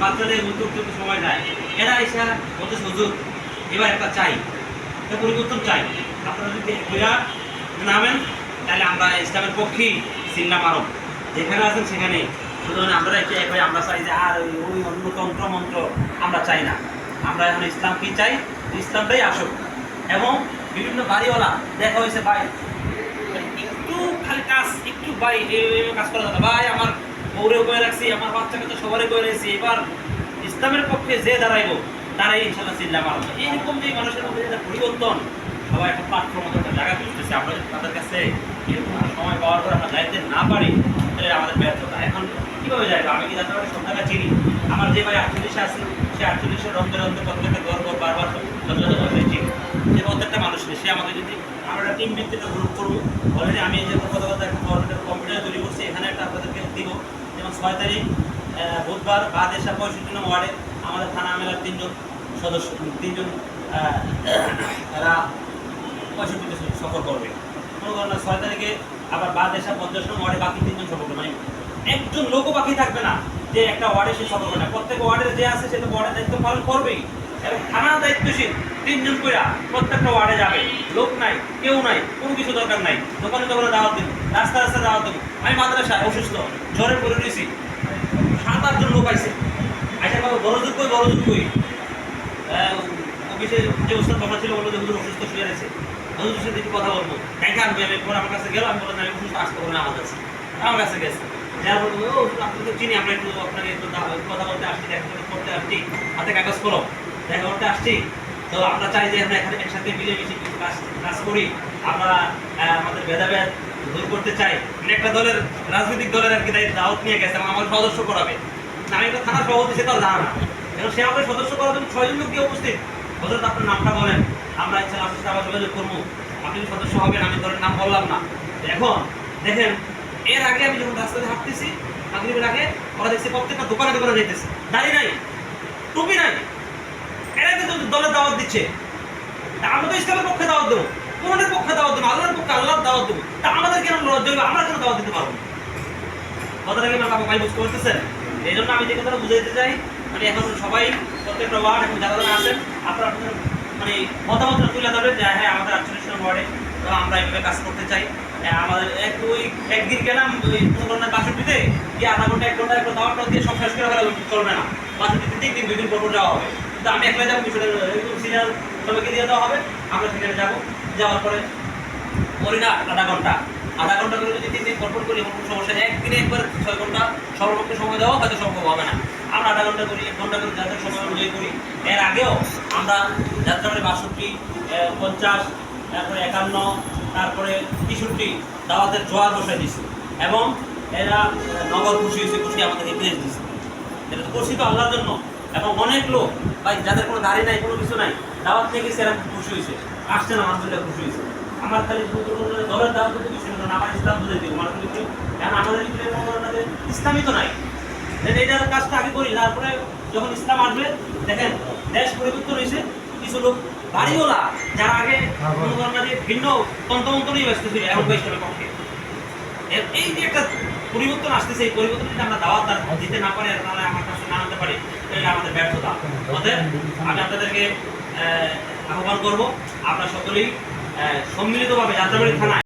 বাচ্চাদের উত্তর সময় যায়, এরা এসে বলতে হুজুর এবার একটা চাই, একটা পরিবর্তন চাই, আপনারা যদি এরা নামেন তাহলে আমরা ইসলামের পক্ষেই চিল্লা মারব, যেখানে আছেন সেখানে। সুতরাং আমরা একটু একবার আমরা চাই যে আর ওই অন্য তন্ত্র মন্ত্র আমরা চাই না, আমরা এখন ইসলামকেই চাই, ইসলামটাই আসুক। এবং বিভিন্ন বাড়িওয়ালা দেখা হয়েছে ভাই একটু খালি কাজ একটু ভাই কাজ করা যাবে ভাই, আমার বউরেও করে রাখছি, আমার বাচ্চাকে তো সবারই করে রেখেছি, এবার ইসলামের পক্ষে যে দাঁড়াইব তারাই ইনশাল্লাহ চিল্লা মারবে। এইরকম যে মানুষের মধ্যে যে পরিবর্তন, সবাই একটা প্ল্যাটফর্ম মতো একটা জায়গা খুঁজতেছে, আমরা যদি তাদের কাছে এরকম সময় পাওয়ার পর আমরা যাইতে না পারি তাহলে আমাদের ব্যর্থতা। এখন কীভাবে যাইবো? আমি কি যাতে সব জায়গা চিনি, আমার যে ভাই 48 আছে সে 48-এর রন্ধে রন্ধে প্রত্যেকটা গর্ব বারবার চিনি, যে প্রত্যেকটা মানুষ সে আমাকে যদি আমরা একটা টিম ভিত্তিতে গ্রুপ করবো। অলরেডি আমি যে কথা একটা কম্পিউটার তৈরি করছি, এখানে একটা আপনাদেরকে দিব। যেমন 6 তারিখ বুধবার বাদেশা 65 নং ওয়ার্ডে আমাদের থানা মেলার 3 জন সদস্য, 3 জন এরা 65তে সফর করবে। কোনো কারণে 6 তারিখে আবার বাদেশা 50 নং ওয়ার্ডে বাকি 3 জন সফর করবে, মানে একজন লোকও বাকি থাকবে না যে একটা ওয়ার্ডে সে সফর করে না। প্রত্যেক ওয়ার্ডের যে আছে সে তো ওয়ার্ডের দায়িত্ব পালন করবেই, এবং থানার দায়িত্বশীল 3 জন করে প্রত্যেকটা ওয়ার্ডে যাবে। লোক নাই, কেউ নাই, কোনো কিছু দরকার নাই, দোকানে দোকানে দাওয়াত দেবো, রাস্তা রাস্তা দাওয়াত দেবো। আমি মাদ্রাসায় অসুস্থ জ্বরে পড়ে রয়েছি, 7-8 জন লোক আইসে আইসা বাবু বড়জুর কই অফিসে যে ওস্তাদ কথা ছিল বললো যে হুজুর অসুস্থ শুয়ে রয়েছে, হুজুর সাথে একটু কথা বলবো, দেখে আনবে। আমি পরে আমার কাছে গেলাম, আমি বললাম আমি অসুস্থ আসতে পারবো না, আমার কাছে গেছে। যারা বলবো ও আপনাকে চিনি, আমরা একটু আপনাকে একটু কথা বলতে আসছি, দেখা করতে আসছি, হাতে কাগজ করো, দেখা করতে আসছি। তো আমরা চাই যে আমরা এখানে একসাথে মিলেমিশে কিছু কাজ করি, আমরা আমাদের ভেদাভেদ দূর করতে চাই। একটা দলের রাজনৈতিক দলের আর কি দাওয়াত নিয়ে গেছে এবং আমার সদস্য করাবে, আমি একটা থানার সভাপতি, সে তার জানা না, এবং সে আমাদের সদস্য করার জন্য 6 জন লোক গিয়ে উপস্থিত। হজরত আপনার নামটা বলেন, আমরা ইচ্ছা আপনার সাথে আবার যোগাযোগ করবো, আপনি সদস্য হবেন, আমি দলের নাম বললাম না। এখন দেখেন, এর আগে আমি যখন রাস্তাতে হাঁটতেছি মাগরিবের আগে, ওরা দেখছি প্রত্যেকটা দোকানে দোকানে যেতেছে, দাড়ি নাই, টুপি নাই, এরা কিন্তু দলের দাওয়াত দিচ্ছে। তা আমরা তো ইসলামের পক্ষে দাওয়াত দেবো, কোরআনের পক্ষে দাওয়াত দেবো, আল্লাহর পক্ষে আল্লাহর দাওয়াত দেবো, তা আমাদের কেন লজ্জা হবে? আমরা কেন দাওয়াত দিতে পারবো না? কথাটাকে আমার ভাই বুঝতে পারতেছেন? এই জন্য আমি যে কথাটা বুঝাইতে চাই, মানে এখন সবাই প্রত্যেকটা ওয়ার্ড এবং যারা যারা আছেন আপনারা আপনাদের মানে মতামতটা তুলে ধরবেন যে হ্যাঁ আমাদের 48 নং ওয়ার্ডে আমরা এইভাবে কাজ করতে চাই। আমাদের একদিন গেলাম ওই ধরনের 62-তে গিয়ে আধা ঘন্টা 1 ঘন্টা একটা দাওয়াটা দিয়ে সব শেষ করে ফেলা চলবে না। 62-তে 3 দিন 2 দিন পর যাওয়া হবে, কিন্তু আমি একলাই যাবো, বিষয়টা একদম সিরিয়াল সবাইকে দিয়ে দেওয়া হবে। আমরা সেখানে যাবো, যাওয়ার পরে করি না আধা ঘন্টা করে যদি 3 দিন পর করি এমন কোনো সমস্যা নেই। একদিনে একবার 6 ঘন্টা সর্বপক্ষে সময় দেওয়া হয়তো সম্ভব হবে না, আমরা আধা ঘন্টা করি, 1 ঘন্টা করে যাদের সময় অনুযায়ী করি। এর আগেও আমরা যাত্রাবাড়ি 62, 50, তারপরে 51, তারপরে 63 দাওয়াতের জোয়ার বসাই দিচ্ছি, এবং এরা নগর খুশি হয়েছে, খুশি আমাদের ইতিহাস দিচ্ছে। এটা তো করছি তো আল্লাহর জন্য, এবং অনেক লোক ভাই যাদের কোনো গাড়ি নাই, কোনো কিছু নাই, দাওয়াত নিয়ে গেছে, এরা খুশি হয়েছে, আসছে না, মানুষগুলো খুশি হয়েছে। আমার খালি দলের দাওয়াত করতে কিছু না, আমার ইসলাম বুঝে দিই মানুষগুলো একটু, কারণ আমাদের ইসলামই তো নাই। এইটার কাজটা আগে করি, তারপরে যখন ইসলাম আসবে দেখেন দেশ পরিবর্তন হয়েছে। কিছু লোক বাড়িওয়ালা যারা আগে কোনো ধরনের ভিন্ন তন্ত্রমন্ত্র নিয়ে ব্যস্ত ছিল, এখন ইসলামের পক্ষে। এই যে একটা পরিবর্তন আসতেছে, এই পরিবর্তন যদি আমরা দাওয়াত দিতে না পারি, তাহলে আমার কাছে না আনতে পারি, এটা আমাদের ব্যর্থতা। অতএব আমি আপনাদেরকে আহ্বান করবো, আপনারা সকলেই সম্মিলিতভাবে যাত্রাবাড়ি থানায়